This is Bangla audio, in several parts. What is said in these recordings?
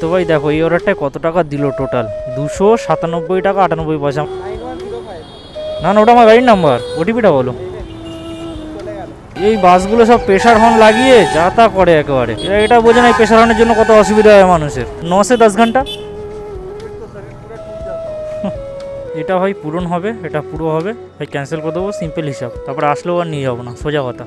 তো ভাই দেখো এই অর্ডারটায় কত টাকা দিল টোটাল 297 টাকা 98 পয়সা। না না ওটা আমার গাড়ির নাম্বার, ওটিপিটা বলো। এই বাসগুলো সব প্রেশার হর্ন লাগিয়ে যা তা করে একেবারে, এটা বোঝে না এই প্রেশার হর্নের জন্য কত অসুবিধা হয় মানুষের। 9 10 ঘন্টা এটা ভাই পূরণ হবে, এটা পুরো হবে ভাই, ক্যান্সেল করে দেবো, সিম্পল হিসাব, তারপর আসলেও আর নিয়ে যাবো না, সোজা কথা।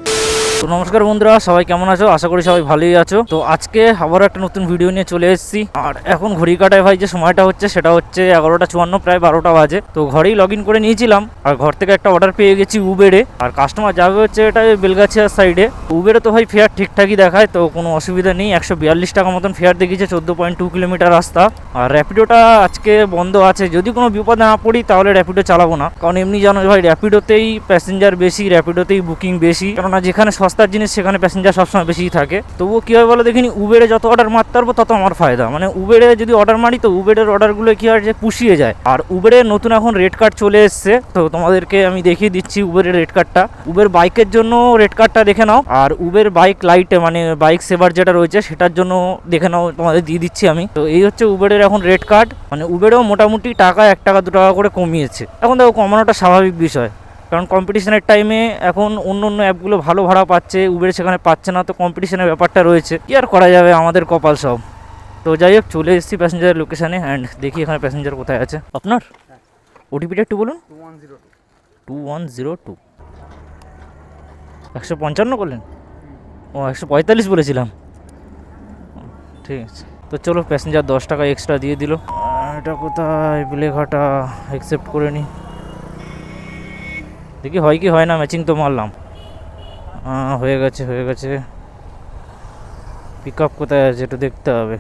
তো নমস্কার বন্ধুরা, সবাই কেমন আছো? আশা করি সবাই ভালোই আছো। তো আজকে আবার একটা নতুন ভিডিও নিয়ে চলে এসেছি। আর এখন ঘড়ি কাটায় ভাই যে সময়টা হচ্ছে সেটা হচ্ছে 11টা 54, প্রায় 12টা বাজে। তো ঘরেই লগ ইন করে নিয়েছিলাম, আর ঘর থেকে একটা অর্ডার পেয়ে গেছি উবেরে। আর কাস্টমার যাবে হচ্ছে এটা বেলগাছিয়ার সাইডে। উবেরে তো ভাই ফেয়ার ঠিকঠাকই দেখায়, তো কোনো অসুবিধা নেই। 142 টাকা মতন ফেয়ার দেখিয়েছে, 14.2 কিলোমিটার রাস্তা। আর র্যাপিডোটা আজকে বন্ধ আছে, যদি কোনো বিপদে না পড়ি তাহলে র্যাপিডো চালাবো না, কারণ এমনি জানো ভাই র্যাপিডোতেই প্যাসেঞ্জার বেশি, র্যাপিডোতেই বুকিং বেশি, কেননা যেখানে সস্তার জিনিস সেখানে প্যাসেঞ্জার সবসময় বেশিই থাকে। তবুও কী হয় বলো দেখিনি, উবেরে যত অর্ডার মারতে পারবো তত আমার ফায়দা। মানে উবেরে যদি অর্ডার মারি তো উবেরের অর্ডারগুলো কী হয় যে পুষিয়ে যায়। আর উবেরের নতুন এখন রেড কার্ড চলে এসছে, তো তোমাদেরকে আমি দেখিয়ে দিচ্ছি উবেরের রেড কার্ডটা। উবের বাইকের জন্য রেড কার্ডটা দেখে নাও, আর উবের বাইক লাইটে মানে বাইক সেভার যেটা রয়েছে সেটার জন্য দেখে নাও, তোমাদের দিয়ে দিচ্ছি আমি। তো এই হচ্ছে উবেরের এখন রেড কার্ড। মানে উবেরেও মোটামুটি টাকা 1 টাকা 2 টাকা করে কমিয়েছে। এখন দেখো কমানোটা স্বাভাবিক বিষয়, কারণ কম্পিটিশনের টাইমে এখন অন্য অন্য অ্যাপগুলো ভালো ভাড়া পাচ্ছে, উবের সেখানে পাচ্ছে না, তো কম্পিটিশনের ব্যাপারটা রয়েছে, কি আর করা যাবে, আমাদের কপাল সব। তো যাই হোক, চলে এসেছি প্যাসেঞ্জার লোকেশানে, অ্যান্ড দেখি এখানে প্যাসেঞ্জার কোথায় আছে। আপনার ওটিপিটা একটু বলুন। 2102 155 করলেন? ও 145 বলেছিলাম। ঠিক আছে, তো চলো প্যাসেঞ্জার 10 টাকা এক্সট্রা দিয়ে দিল। এটা কোথায়? বেলেঘাটা, অ্যাকসেপ্ট করে নিই, দেখি হয় কি হয় না। ম্যাচিং তো মারলাম, হয়ে গেছে হয়ে গেছে। পিক আপ কোথায় আছে একটু দেখতে হবে।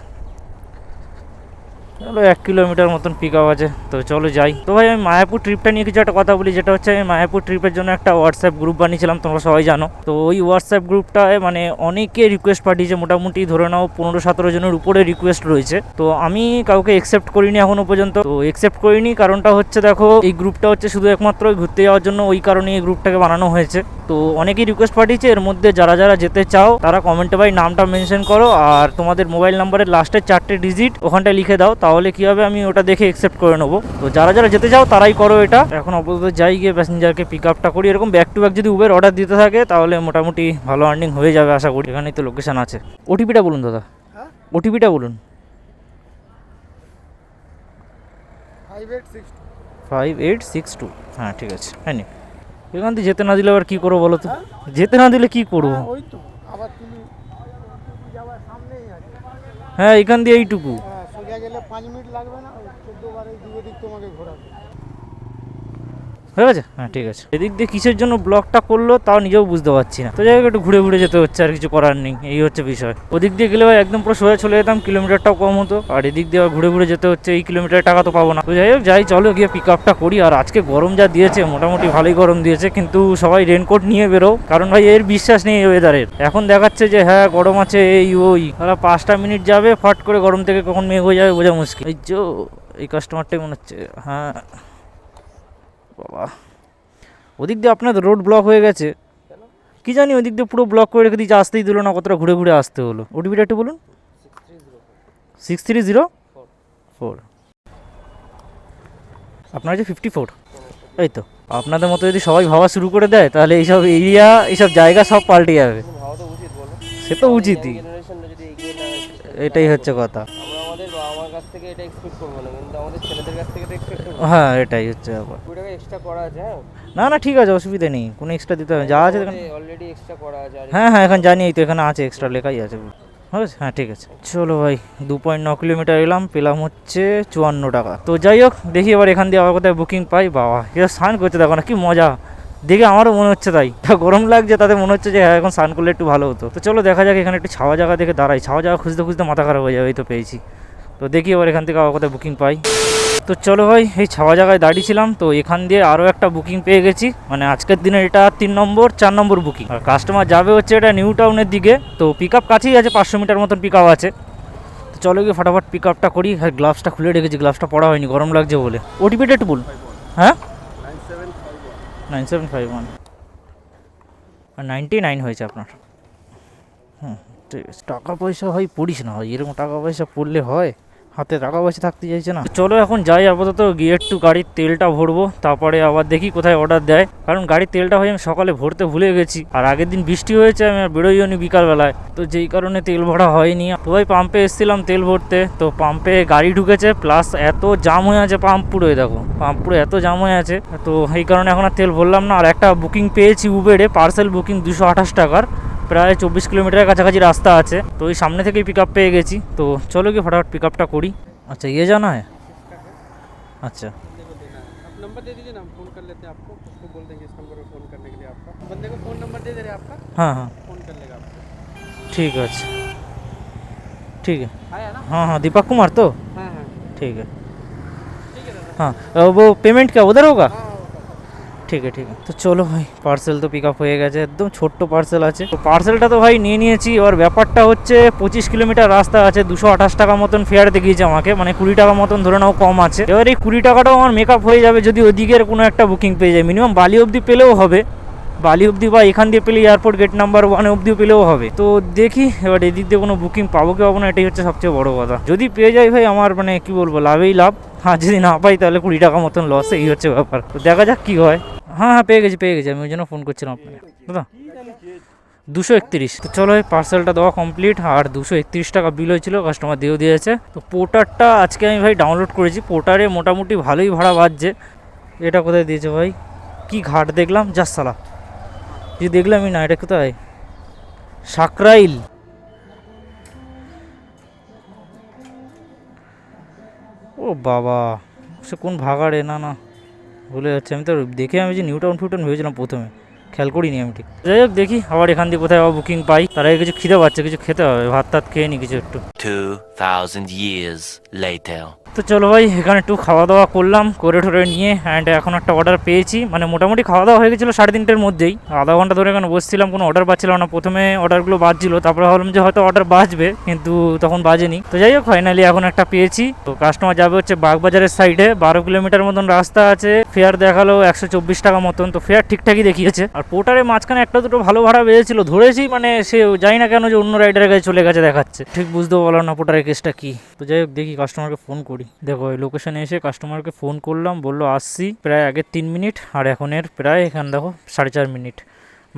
চলো 1 কিলোমিটার মতন পিক আপ আছে, তো চলো যাই। তো ভাই আমি মায়াপুর ট্রিপটা নিয়ে কিছু একটা কথা বলি, যেটা হচ্ছে আমি মায়াপুর ট্রিপের জন্য একটা হোয়াটসঅ্যাপ গ্রুপ বানিয়েছিলাম, তোমরা সবাই জানো। তো ওই হোয়াটসঅ্যাপ গ্রুপটায় মানে অনেকে রিকোয়েস্ট পাঠিয়েছে, মোটামুটি ধরে নাও 15-17 জনের উপরে রিকোয়েস্ট রয়েছে। তো আমি কাউকে অ্যাকসেপ্ট করিনি এখনো পর্যন্ত। তো অ্যাকসেপ্ট করিনি কারণটা হচ্ছে, দেখো এই গ্রুপটা হচ্ছে শুধু একমাত্র ঘুরতে যাওয়ার জন্য, ওই কারণে এই গ্রুপটাকে বানানো হয়েছে। তো অনেকেই রিকোয়েস্ট পাঠিয়েছে, এর মধ্যে যারা যারা যেতে চাও তারা কমেন্টে ভাই নামটা মেনশন করো, আর তোমাদের মোবাইল নাম্বারের লাস্টের 4টে ডিজিট ওখানটায় লিখে দাও, তাহলে কি হবে আমি ওটা দেখে অ্যাকসেপ্ট করে নেবো। তো যারা যারা যেতে চাও তারাই করো এটা। এখন আপাতত যাই, গিয়ে প্যাসেঞ্জারকে পিক আপটা করি। এরকম ব্যাক টু ব্যাক যদি উবের অর্ডার দিতে থাকে তাহলে মোটামুটি ভালো আর্নিং হয়ে যাবে আশা করি। এখানেই তো লোকেশন আছে। ওটিপিটা বলুন দাদা, ওটিপিটা বলুন। 5862। হ্যাঁ ঠিক আছে, হ্যাঁ নি। এখান থেকে যেতে না দিলে আবার কী করবো বলো তো? যেতে না দিলে কী করবো? হ্যাঁ এখান দিয়ে এইটুকু সোজা গেলে 5 মিনিট লাগবে না, 14 বারে দিক তোমাকে ঘোরাবে। হয়ে গেছে, হ্যাঁ ঠিক আছে। এদিক দিয়ে কিসের জন্য ব্লকটা করলো তাও নিজেও বুঝতে পারছি না। তো যাই হোক, একটু ঘুরে ঘুরে যেতে হচ্ছে, আর কিছু করার নেই, এই হচ্ছে বিষয়। ওদিক দিয়ে গেলে ভাই একদম পুরো সোজা চলে যেতাম, কিলোমিটারটাও কম হতো। আর এদিক দিয়ে ঘুরে ঘুরে যেতে হচ্ছে, এই কিলোমিটারের টাকা তো পাবো না। তো যাই হোক যাই, চলো গিয়ে পিক আপটা করি। আর আজকে গরম যা দিয়েছে, মোটামুটি ভালোই গরম দিয়েছে, কিন্তু সবাই রেনকোট নিয়ে বেরো, কারণ ভাই এর বিশ্বাস নেই ওয়েদারের। এখন দেখাচ্ছে যে হ্যাঁ গরম আছে, এই ওই, তারা 5টা মিনিট যাবে ফট করে গরম থেকে কখন মেঘ হয়ে যাবে বোঝা মুশকিল। এই যে এই কাস্টমারটাই মনে হচ্ছে, হ্যাঁ বাবা। ওদিক দিয়ে আপনাদের রোড ব্লক হয়ে গেছে, কি জানি ওদিক দিয়ে পুরো ব্লক করে রেখে দিয়েছে, আসতেই দিল না, কতটা ঘুরে ঘুরে আসতে হলো। ওটিপিটা একটু বলুন। 6304। আপনার যে 54। এই তো, আপনাদের মতো যদি সবাই ভাবা শুরু করে দেয় তাহলে এইসব এরিয়া, এইসব জায়গা সব পাল্টে যাবে। সে তো উচিতই, এটাই হচ্ছে কথা। হ্যাঁ এটাই হচ্ছে ব্যাপার। না না ঠিক আছে, অসুবিধা নেই, কোনো এক্সট্রা দিতে হবে, যা আছে অলরেডি এক্সট্রা করা আছে। হ্যাঁ হ্যাঁ এখানে জানি, এই তো এখানে আছে, এক্সট্রা লেখাই আছে। হ্যাঁ ঠিক আছে, চলো ভাই 2.9 কিলোমিটার এলাম, পেলাম হচ্ছে 54 টাকা। তো যাই হোক, দেখি এবার এখান দিয়ে আবার কোথায় বুকিং পাই। বাবা এটা স্নান করছে, দেখো না কি মজা, দেখে আমারও মনে হচ্ছে তাই। গরম লাগছে, তাতে মনে হচ্ছে যে হ্যাঁ এখন স্নান করলে একটু ভালো হতো। তো চলো দেখা যাক, এখানে একটু ছাওয়া জায়গা দেখে দাঁড়াই, ছাওয়া জায়গা খুঁজতে খুঁজতে মাথা খারাপ হয়ে যাবে। এই তো পেয়েছি, তো দেখি এবার এখান থেকে আবার কোথায় বুকিং পাই। তো চলো ভাই, এই ছাওয়া জায়গায় দাঁড়িয়েছিলাম, তো এখান দিয়ে আরও একটা বুকিং পেয়ে গেছি। মানে আজকের দিনে এটা 3 নম্বর 4 নম্বর বুকিং। আর কাস্টমার যাবে হচ্ছে এটা নিউ টাউনের দিকে, তো পিক আপ কাছেই আছে, 500 মিটার মতন পিক আপ আছে। তো চলো গিয়ে ফটাফট পিক আপটা করি। আর গ্লাভসটা খুলে রেখেছি, গ্লাভসটা পরা হয়নি, গরম লাগছে বলে। ওটিপিটা একটু বলুন। হ্যাঁ 9751 আর 99 হয়েছে আপনার। হুম ঠিক আছে, টাকা পয়সা হয় পড়িস না হয়, এরকম টাকা পয়সা পড়লে হয়? হাতে টাকা পয়সা থাকতে চাইছে না। চলো এখন যাই, আপাতত গিয়ে একটু গাড়ির তেলটা ভরবো, তারপরে আবার দেখি কোথায় অর্ডার দেয়। কারণ গাড়ির তেলটা হয় আমি সকালে ভরতে ভুলে গেছি, আর আগের দিন বৃষ্টি হয়েছে, আমি আর বেরোইও নি বিকালবেলায়, তো যেই কারণে তেল ভরা হয়নি। তো ভাই পাম্পে এসেছিলাম তেল ভরতে, তো পাম্পে গাড়ি ঢুকেছে, প্লাস এত জাম হয়ে আছে পাম্প পুরোই, দেখো পাম্প পুরো এত জাম হয়ে আছে, তো এই কারণে এখন আর তেল ভরলাম না। আর একটা বুকিং পেয়েছি উবেরে, পার্সেল বুকিং 228 টাকার, প্রায় 24 কিলোমিটারের কাছাকাছি রাস্তা আছে, তো ওই সামনে থেকেই পিক আপ পেয়ে গেছি। তো চলো কি ফটাফট পিক আপটা করি। अच्छा ये जाना है, अच्छा बंदे को देना है। आप नंबर दे दीजिए ना, हम फ़ोन कर लेते हैं आपको, उसको बोल देंगे इस नंबर पर फ़ोन करने के लिए आपका। बंदे को फ़ोन नंबर दे दे रहे हैं आपका, हाँ हाँ फ़ोन कर लेगा आपको। ठीक है, अच्छा ठीक है, आया ना? हाँ हाँ दीपक कुमार तो हाँ हाँ ठीक है। ठीक है दादा। हाँ वो पेमेंट क्या उधर होगा? हाँ ঠিক আছে ঠিক আছে, তো চলো ভাই পার্সেল তো পিক আপ হয়ে গেছে, একদম ছোট্ট পার্সেল আছে, তো পার্সেলটা তো ভাই নিয়ে নিয়েছি। এবার ব্যাপারটা হচ্ছে 25 কিলোমিটার রাস্তা আছে, 228 টাকা মতন ফেয়ার দেখিয়েছে আমাকে, মানে 20 টাকা মতন ধরে নাও কম আছে। এবার এই 20 টাকাটাও আমার মেকআপ হয়ে যাবে যদি ওদিকের কোনো একটা বুকিং পেয়ে যায়, মিনিমাম বালি অবধি পেলেও হবে, বালি অবধি বা এখান দিয়ে পেলে এয়ারপোর্ট গেট নাম্বার 1 অবধিও পেলেও হবে। তো দেখি এবার এদিক দিয়ে কোনো বুকিং পাবো কি পাবো না, এটাই হচ্ছে সবচেয়ে বড় কথা। যদি পেয়ে যাই ভাই আমার মানে কি বলবো, লাভেই লাভ। হ্যাঁ যদি না পাই তাহলে 20 টাকা মতন লস, এই হচ্ছে ব্যাপার। তো দেখা যাক কি হয়। হ্যাঁ হ্যাঁ পেয়ে গেছি, আমি ওই জন্য ফোন করছিলাম আপনাকে দাদা। 231। তো চলো এই পার্সেলটা দেওয়া কমপ্লিট, আর 231 টাকা বিল হয়েছিল, কাস্টমার দিয়েও দিয়েছে। তো পোর্টারটা আজকে আমি ভাই ডাউনলোড করেছি, পোর্টারে মোটামুটি ভালোই ভাড়া বাজছে। এটা কোথায় দিয়েছে ভাই, কি ঘাট দেখলাম, জাস সালা যে দেখলামই না, এটা কোথায়, সাকরাইল। ও বাবা, সে কোন ভাগাড়ে, না না ভুলে যাচ্ছে, আমি তো দেখে আমি যে নিউ টাউন ফিউটাউন ভেবেছিলাম প্রথমে, খেয়াল করিনি আমি ঠিক। যাই হোক দেখি আবার এখান দিয়ে কোথায় আবার বুকিং পাই, তার আগে কিছু খিদে পাচ্ছে, কিছু খেতে হবে, ভাত টাত খেয়ে নি কিছু একটু। 2000 years later. তো চলো ভাই এখানে একটু খাওয়া দাওয়া করলাম, করে ঠোরে নিয়ে অ্যান্ড এখন একটা অর্ডার পেয়েছি, মানে মোটামুটি খাওয়া দাওয়া হয়ে গেছিলো 3:30-র মধ্যেই। আধা ঘন্টা ধরে এখানে বসছিলাম, কোনো অর্ডার পাচ্ছিলাম না, প্রথমে অর্ডারগুলো বাজছিল, তারপরে ভাবলাম যে হয়তো অর্ডার বাজবে, কিন্তু তখন বাজেনি। তো যাই হোক ফাইনালি এখন একটা পেয়েছি। তো কাস্টমার যাবে হচ্ছে বাগবাজারের সাইডে, 12 কিলোমিটার মতন রাস্তা আছে, ফেয়ার দেখালো 124 টাকা মতন, তো ফেয়ার ঠিকঠাকই দেখিয়েছে। আর পোর্টারের মাঝখানে একটা দুটো ভালো ভাড়া বেড়েছিল, ধরেছি, মানে সে জানি না কেন যে অন্য রাইডারের কাছে চলে গেছে দেখাচ্ছে, ঠিক বুঝতেও পারলাম না পোর্টারের কেসটা কি। তো যাই হোক দেখি কাস্টমারকে ফোন করি, দেখো এই লোকেশনে এসে কাস্টমারকে ফোন করলাম, বললো আসছি, প্রায় আগের 3 মিনিট, আর এখনের প্রায় এখানে দেখো 4.5 মিনিট,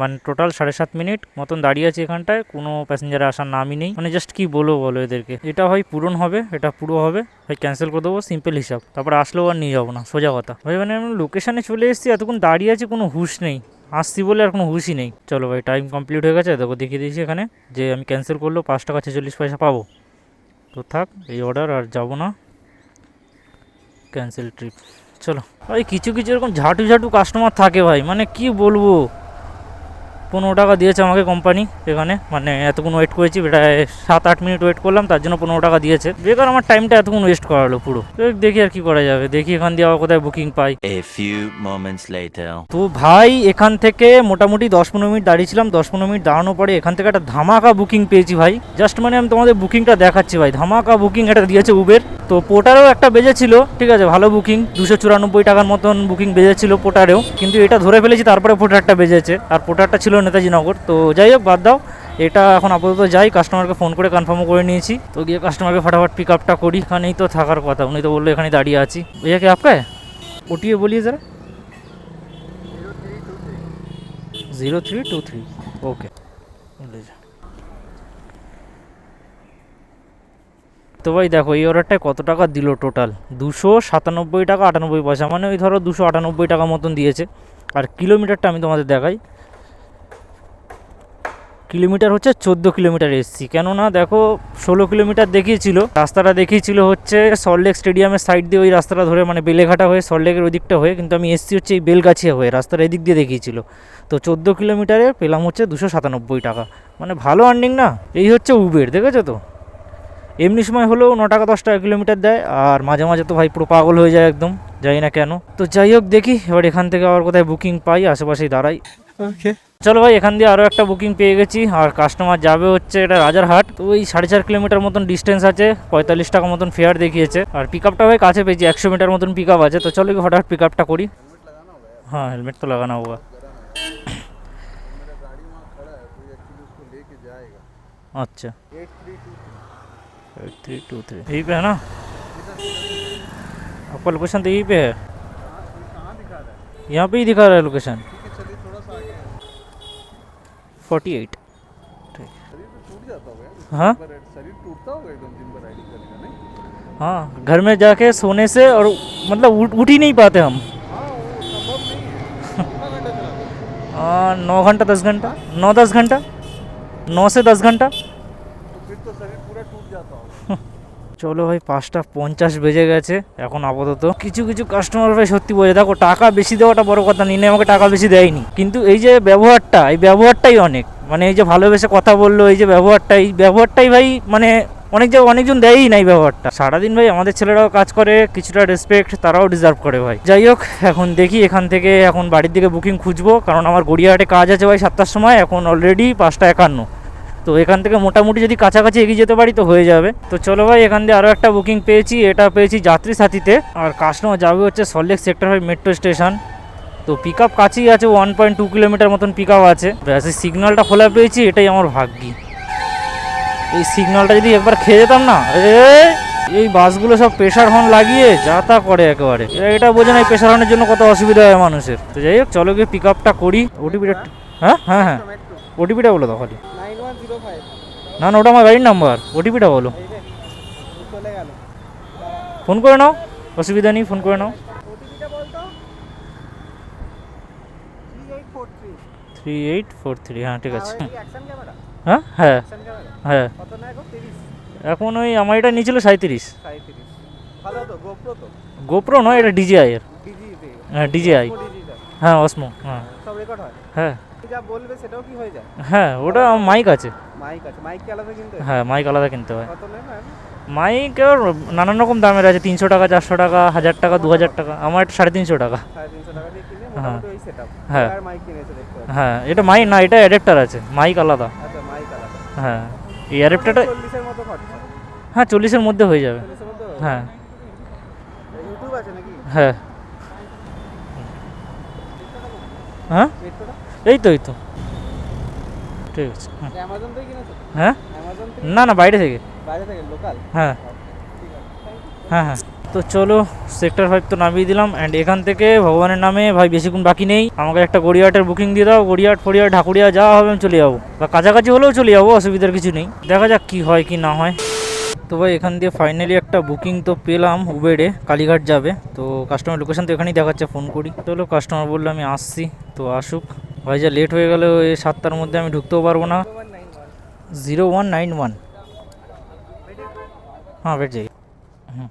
মানে টোটাল 7.5 মিনিট মতন দাঁড়িয়ে আছে এখানটায়, কোনো প্যাসেঞ্জার আসার নামই নেই। মানে জাস্ট কি বলো এদেরকে, এটা হয় পূরণ হবে, এটা পুরো হবে, ভাই ক্যান্সেল করে দেবো, সিম্পল হিসাব, তারপর আসলেও আর নিয়ে যাবো না, সোজা কথা ভাই। মানে আমি লোকেশানে চলে এসেছি, এতক্ষণ দাঁড়িয়ে আছি, কোনো হুশ নেই, আসছি বলে আর কোনো হুশই নেই। চলো ভাই টাইম কমপ্লিট হয়ে গেছে, দেখো দেখিয়ে দিয়েছি এখানে যে আমি ক্যান্সেল করলেও 5 টাকা 46 পয়সা পাবো। তো থাক এই অর্ডার আর যাবো না, ক্যান্সেল ট্রিপ। চলো ভাই কিছু কিছু এরকম ঝাঁটু ঝাঁটু কাস্টমার থাকে ভাই, মানে কি বলবো, 15 টাকা দিয়েছে আমাকে কোম্পানি এখানে, মানে এতক্ষণ ওয়েট করেছি, প্রায় 7-8 মিনিট ওয়েট করলাম, তার জন্য 15 টাকা দিয়েছে, বেকার আমার টাইমটা এতক্ষণ ওয়েস্ট করালো পুরো। তো দেখি আর কি করা যাবে, দেখি এখান দিয়ে আবার কোথায় booking pi. A few moments later. তো ভাই এখান থেকে মোটামুটি 10-15 মিনিট দাঁড়িয়েছিলাম, 10-15 মিনিট দাঁড়ানোর পরে এখান থেকে একটা ধামাকা বুকিং পেয়েছি ভাই, জাস্ট মানে আমি তোমাদের বুকিংটা দেখাচ্ছি ভাই, ধামাকা বুকিং এটা দিয়েছে উবের। তো পোর্টারেও একটা বেজেছিল, ঠিক আছে ভালো বুকিং, 294 টাকার মতন বুকিং বেজেছিল পোর্টারেও, কিন্তু এটা ধরে ফেলেছি তারপরে পোর্টারটা বেজেছে, আর পোর্টারটা ছিল নেতাজি নগর। তো যাই হোক বাদ দাও, এটা এখন আপাতত যাই, কাস্টমারকে ফোন করে কনফার্মও করে নিয়েছি, তো গিয়ে কাস্টমারকে ফটাফট পিক আপটা করি, এখানেই তো থাকার কথা, উনি তো বললো এখানে দাঁড়িয়ে আছি। भैया क्या आपका है, ओटीए बोलिए ज़रा। 0323 ओके। তো ভাই দেখো এই অর্ডারটায় কত টাকা দিল, টোটাল 297 টাকা 98 পয়সা, মানে ওই ধরো 298 টাকা মতন দিয়েছে। আর কিলোমিটারটা আমি তোমাদের দেখাই, কিলোমিটার হচ্ছে 14 কিলোমিটার এসছি, কেননা দেখো 16 কিলোমিটার দেখিয়েছিল, রাস্তাটা দেখিয়েছিল হচ্ছে সল্টলেক স্টেডিয়ামের সাইড দিয়ে, ওই রাস্তাটা ধরে মানে বেলেঘাটা হয়ে সল্টলেকের ওই দিকটা হয়ে, কিন্তু আমি এসছি হচ্ছে এই বেলগাছিয়া হয়ে, রাস্তাটা এদিক দিয়ে দেখিয়েছিল। তো 14 কিলোমিটারে পেলাম হচ্ছে 297 টাকা, মানে ভালো আর্নিং না, এই হচ্ছে উবের, দেখেছো তো। এমনি সময় হলেও 9 টাকা 10 টাকা কিলোমিটার দেয়, আর মাঝে মাঝে তো ভাই পুরো পাগল হয়ে যায় একদম, জানি না কেন। তো যাই হোক দেখি এবার এখান থেকে আবার কোথায় বুকিং পাই, আশেপাশেই দাঁড়াই। ओके চলো ভাই এখান দিয়ে আরও একটা বুকিং পেয়ে গেছি, আর কাস্টমার যাবে হচ্ছে এটা রাজারহাট, তো ওই 4.5 কিলোমিটার মতন ডিস্টেন্স আছে, 45 টাকা মতন ফেয়ার দেখিয়েছে, আর পিক আপটা ভাই কাছে পেয়েছি, 100 মিটার মতন পিক আপ আছে। তো চলো কি হঠাৎ পিক আপটা করি। হ্যাঁ হেলমেট তো লাগানো হোগা। अच्छा 8323। 8323 यहीं पे है ना? आपका लोकेशन तो यहीं पे है, कहाँ दिखा रहा है? यहाँ पे ही दिखा रहा है लोकेशन। ठीक है चलिए थोड़ा सा आगे है। 48। ठीक। शरीर तो टूट जाता होगा यार, हाँ शरीर टूटता होगा एकदम दिन भर राइडिंग करने का, नहीं? हाँ, घर में जाके सोने से और मतलब उठ ही नहीं पाते हम। हाँ वो संभव नहीं है। कितना घंटा चलाते हो? 9 घंटा 10 घंटा, 9-10 घंटा, 9 से 10 घंटा। तो फिर तो शरीर पूरा टूट जाता होगा। চলো ভাই 5:50 বেজে গেছে এখন আপাতত। কিছু কিছু কাস্টমার ভাই সত্যি বোঝে, দেখো টাকা বেশি দেওয়াটা বড় কথা নিয়ে আমাকে টাকা বেশি দেয়নি, কিন্তু এই যে ব্যবহারটা, এই ব্যবহারটাই অনেক, মানে এই যে ভালোবেসে কথা বললো, এই যে ব্যবহারটাই ভাই মানে অনেকজন দেয়ই নাই ব্যবহারটা। সারাদিন ভাই আমাদের ছেলেরাও কাজ করে, কিছুটা রেসপেক্ট তারাও ডিজার্ভ করে ভাই। যাই হোক, এখন দেখি এখান থেকে এখন বাড়ির দিকে বুকিং খুঁজবো, কারণ আমার গড়িয়াহাটে কাজ আছে ভাই 7টার সময়, এখন অলরেডি 5:51। তো এখান থেকে মোটামুটি যদি কাছাকাছি এগিয়ে যেতে পারি তো হয়ে যাবে। তো চলো ভাই, এখান দিয়ে আরও একটা বুকিং পেয়েছি, এটা পেয়েছি যাত্রী সাথীতে, আর কাস্টমার যাবে হচ্ছে সল্টলেক সেক্টর 5 মেট্রো স্টেশন। তো পিক আপ কাছেই আছে, 1.2 কিলোমিটার মতন পিক আপ আছে। ব্যাস এই সিগন্যালটা খোলা পেয়েছি, এটাই আমার ভাগ্যি। এই সিগন্যালটা যদি একবার খেয়ে যেতাম না, এই বাসগুলো সব প্রেশার হর্ন লাগিয়ে যা তা করে একেবারে, এটা বোঝে না এই প্রেশার হর্নের জন্য কত অসুবিধা হয় মানুষের। তো যাই হোক, চলো গিয়ে পিক আপটা করি। ওটিপিটা, হ্যাঁ হ্যাঁ হ্যাঁ, ওটিপিটা বলো তো খালি। 9105। না না, ওটা আমার গাড়ির নাম্বার, ওটিপিটা বলো। এই রে, চলে গেল। ফোন করে নাও, অসুবিধা নেই, ফোন করে নাও। ওটিপিটা বলতো 3843। 3843, হ্যাঁ ঠিক আছে। অ্যাকশন ক্যামেরা, হ্যাঁ হ্যাঁ অ্যাকশন ক্যামেরা হ্যাঁ, কত না এখন? 30 এখন ওই আমার এটা নিয়েছিল 37। 37। ভালো তো, গোপ্রো তো, গোপ্রো নয়, এটা ডিজিআই এর। ডিজি তে, হ্যাঁ ডিজিআই, ডিজিটাল হ্যাঁ অসমো, হ্যাঁ সব রেকর্ড হয়। হ্যাঁ যা বলবে সেটাও কি হয়ে যায়? হ্যাঁ, ওটা মাইক আছে। মাইক আছে, মাইক কি আলাদা কিনতে হয়? হ্যাঁ মাইক আলাদা কিনতে হয়। কত নেন? মাইক ওর নানান রকম দামের আছে, 300 টাকা, 400 টাকা, 1000 টাকা, 2000 টাকা। আমার এটা 350 টাকা। 350 টাকা দিয়ে কিনে হ্যাঁ। মোটামুটি ওই সেটআপ। হ্যাঁ। আর মাইক কিনেছে দেখতে পাচ্ছি। হ্যাঁ, এটা মাইক না, এটা অ্যাডাপ্টার আছে, মাইক আলাদা। আচ্ছা মাইক আলাদা। হ্যাঁ, এই অ্যাডাপ্টারটা 40 এর মতো খরচা। হ্যাঁ 40-এর মধ্যে হয়ে যাবে। 40 এর মধ্যে হবে? হ্যাঁ ইউটিউব আছে নাকি? হ্যাঁ হ্যাঁ, পেটটা এই তো ঠিক আছে। হ্যাঁ অ্যামাজন থেকে কিনেছো? হ্যাঁ, অ্যামাজন থেকে? না না, বাইরে থেকে। বাইরে থেকে, লোকাল? হ্যাঁ ঠিক আছে, থ্যাংক ইউ। হ্যাঁ হ্যাঁ। তো চলো, সেক্টর 5 তো নামিয়ে দিলাম, অ্যান্ড এখান থেকে ভগবানের নামে ভাই বেশিক্ষণ বাকি নেই, আমাকে একটা গড়িয়াহাটের বুকিং দিয়ে দাও। গড়িয়াহাট ফড়িয়াহাট ঢাকুরিয়া যাওয়া হবে, আমি চলে যাবো, বা কাছাকাছি হলেও চলে যাবো, অসুবিধার কিছু নেই, দেখা যাক কি হয় কি না হয়। তো ভাই এখান দিয়ে ফাইনালি একটা বুকিং তো পেলাম, উবেরে কালীঘাট যাবে। তো কাস্টমার লোকেশন তো এখানেই দেখাচ্ছে, ফোন করি। চলো, কাস্টমার বললো আমি আসছি, তো আসুক। ভাই যা লেট হয়ে গেল, এই 7টার মধ্যে আমি ঢুকতেও পারবো না। 0191, হ্যাঁ বেট যাই। হুম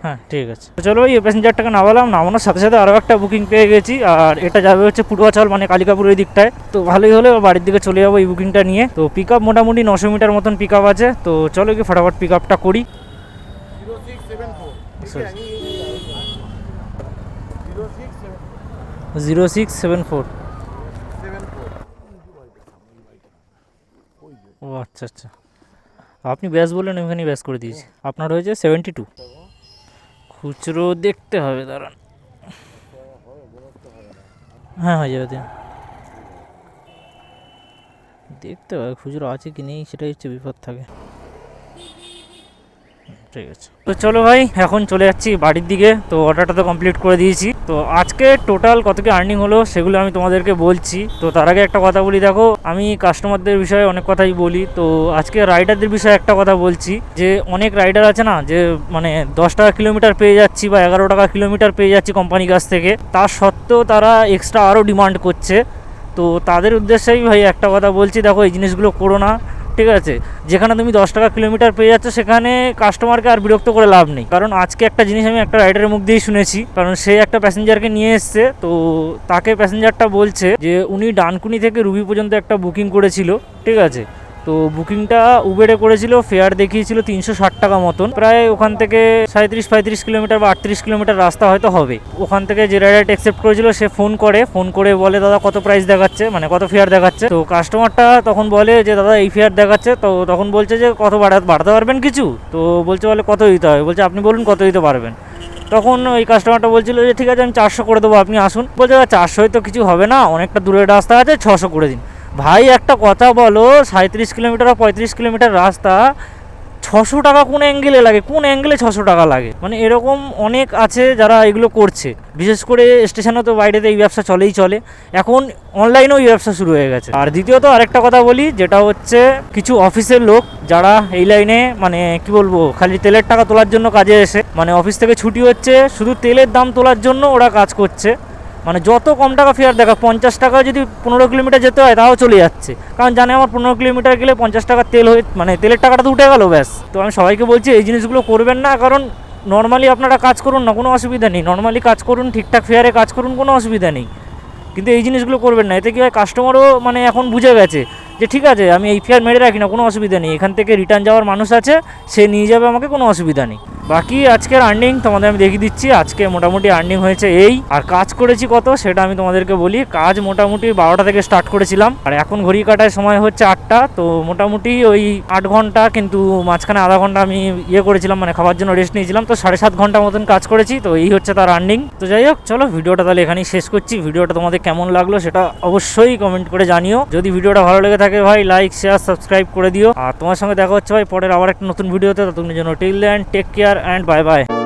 হ্যাঁ ঠিক আছে। তো চলো ভাই, এই প্যাসেঞ্জারটাকে নামালাম, নামানোর সাথে সাথে আরও একটা বুকিং পেয়ে গেছি, আর এটা যাবে হচ্ছে পূর্বাচল, মানে কালিকাপুরের দিকটায়। তো ভালোই হলে বাড়ির দিকে চলে যাবো এই বুকিংটা নিয়ে। তো পিক আপ মোটামুটি 900 মিটার মতন পিক আপ আছে। তো চলো কি ফটাফট পিক আপটা করি। 0674। ঠিক আছে, আমি 0674। 0674। ও আচ্ছা আচ্ছা, আপনি ব্যাস বললেন, আমি এখানে ব্যাস করে দিয়েছি। আপনার হয়েছে 72। খুচরো দেখতে হবে, দাঁড়ান। হ্যাঁ হয়ে যাবে, দিন দেখতে হবে খুচরো আছে কি নেই, সেটাই হচ্ছে বিপদ থাকে। ঠিক আছে, তো চলো ভাই এখন চলে যাচ্ছি বাড়ির দিকে। তো অর্ডারটা তো কমপ্লিট করে দিয়েছি। তো আজকে টোটাল কত কি আর্নিং হলো সেগুলো আমি তোমাদেরকে বলছি। তো তার আগে একটা কথা বলি, দেখো আমি কাস্টমারদের বিষয়ে অনেক কথাই বলি, তো আজকে রাইডারদের বিষয়ে একটা কথা বলছি, যে অনেক রাইডার আছে না, যে মানে 10 টাকা কিলোমিটার পেয়ে যাচ্ছি বা 11 টাকা কিলোমিটার পেয়ে যাচ্ছি কোম্পানির কাছ থেকে, তার সত্ত্বেও তারা এক্সট্রা আরও ডিমান্ড করছে। তো তাদের উদ্দেশ্যেই ভাই একটা কথা বলছি, দেখো এই জিনিসগুলো করো না, ঠিক আছে? যেখানে তুমি 10 টাকা কিলোমিটার পেয়ে যাচ্ছ, সেখানে কাস্টমারকে আর বিরক্ত করে লাভ নেই। কারণ আজকে একটা জিনিস আমি একটা রাইডারের মুখ দিয়েই শুনেছি, কারণ সে একটা প্যাসেঞ্জারকে নিয়ে এসছে। তো তাকে প্যাসেঞ্জারটা বলছে যে উনি ডানকুনি থেকে রুবি পর্যন্ত একটা বুকিং করেছিল, ঠিক আছে? তো বুকিংটা উবেরে করেছিল, ফেয়ার দেখিয়েছিল 360 টাকা মতন, প্রায় ওখান থেকে 37-35 কিলোমিটার বা 38 কিলোমিটার রাস্তা হয়তো হবে। ওখান থেকে যে রাইডারটা অ্যাকসেপ্ট করেছিল সে ফোন করে বলে দাদা কত প্রাইস দেখাচ্ছে, মানে কত ফেয়ার দেখাচ্ছে। তো কাস্টমারটা তখন বলে যে দাদা এই ফেয়ার দেখাচ্ছে। তো তখন বলছে যে কত বাড়াতে পারবেন কিছু? তো বলছে বলে কত দিতে হবে, বলছে আপনি বলুন কত দিতে পারবেন। তখন ওই কাস্টমারটা বলছিল যে ঠিক আছে আমি 400 করে দেবো, আপনি আসুন। বলছে 400 তো কিছু হবে না, অনেকটা দূরের রাস্তা আছে, 600 করে দিন। ভাই একটা কথা বলো, 37 কিলোমিটার বা 35 কিলোমিটার রাস্তা 600 টাকা কোন অ্যাঙ্গেলে লাগে? কোন অ্যাঙ্গেলে 600 টাকা লাগে? মানে এরকম অনেক আছে যারা এগুলো করছে। বিশেষ করে স্টেশনে তো বাইরেতে এই ব্যবসা চলেই চলে, এখন অনলাইনেও এই ব্যবসা শুরু হয়ে গেছে। আর দ্বিতীয়ত আরেকটা কথা বলি, যেটা হচ্ছে কিছু অফিসের লোক যারা এই লাইনে মানে কি বলবো, খালি তেলের টাকা তোলার জন্য কাজে এসে, মানে অফিস থেকে ছুটি হচ্ছে শুধু তেলের দাম তোলার জন্য ওরা কাজ করছে। মানে যত কম টাকা ফেয়ার দেখা, 50 টাকা যদি 15 কিলোমিটার যেতে হয় তাও চলে যাচ্ছে, কারণ জানে আমার 15 কিলোমিটার গেলে 50 টাকা তেল হয়ে মানে তেলের টাকাটা তো উঠে গেল ব্যাস। তো আমি সবাইকে বলছি এই জিনিসগুলো করবেন না, কারণ নর্মালি আপনারা কাজ করুন না, কোনো অসুবিধা নেই, নর্মালি কাজ করুন, ঠিকঠাক ফেয়ারে কাজ করুন, কোনো অসুবিধা নেই, কিন্তু এই জিনিসগুলো করবেন না। এতে কি হয়, কাস্টমারও মানে এখন বুঝে গেছে যে ঠিক আছে আমি এই ফেয়ার মেরে রাখি না, কোনো অসুবিধা নেই, এখান থেকে রিটার্ন যাওয়ার মানুষ আছে, সে নিয়ে যাবে আমাকে, কোনো অসুবিধা নেই। বাকি আজকের আর্নিং তোমাদের আমি দেখিয়ে দিচ্ছি। আজকে মোটামুটি আর্নিং হয়েছে এই, আর কাজ করেছি কত সেটা আমি তোমাদেরকে বলি। কাজ মোটামুটি 12টা থেকে স্টার্ট করেছিলাম, আর এখন ঘড়ি কাটায় সময় হচ্ছে 8টা, তো মোটামুটি ওই 8 ঘন্টা, কিন্তু মাঝখানে আধা ঘন্টা আমি ইয়ে করেছিলাম, মানে খাবার জন্য রেস্ট নিয়েছিলাম, তো 7.5 ঘন্টা মতন কাজ করেছি। তো এই হচ্ছে তার আর্নিং। তো যাই হোক, চলো ভিডিওটা তাহলে এখানেই শেষ করছি। ভিডিওটা তোমাদের কেমন লাগলো সেটা অবশ্যই কমেন্ট করে জানিও। যদি ভিডিওটা ভালো লেগে থাকে ভাই লাইক শেয়ার সাবস্ক্রাইব করে দিও। আর তোমার সঙ্গে দেখা হচ্ছে ভাই পরের আবার একটা নতুন ভিডিওতে। ততক্ষণের জন্য till then take care and bye by.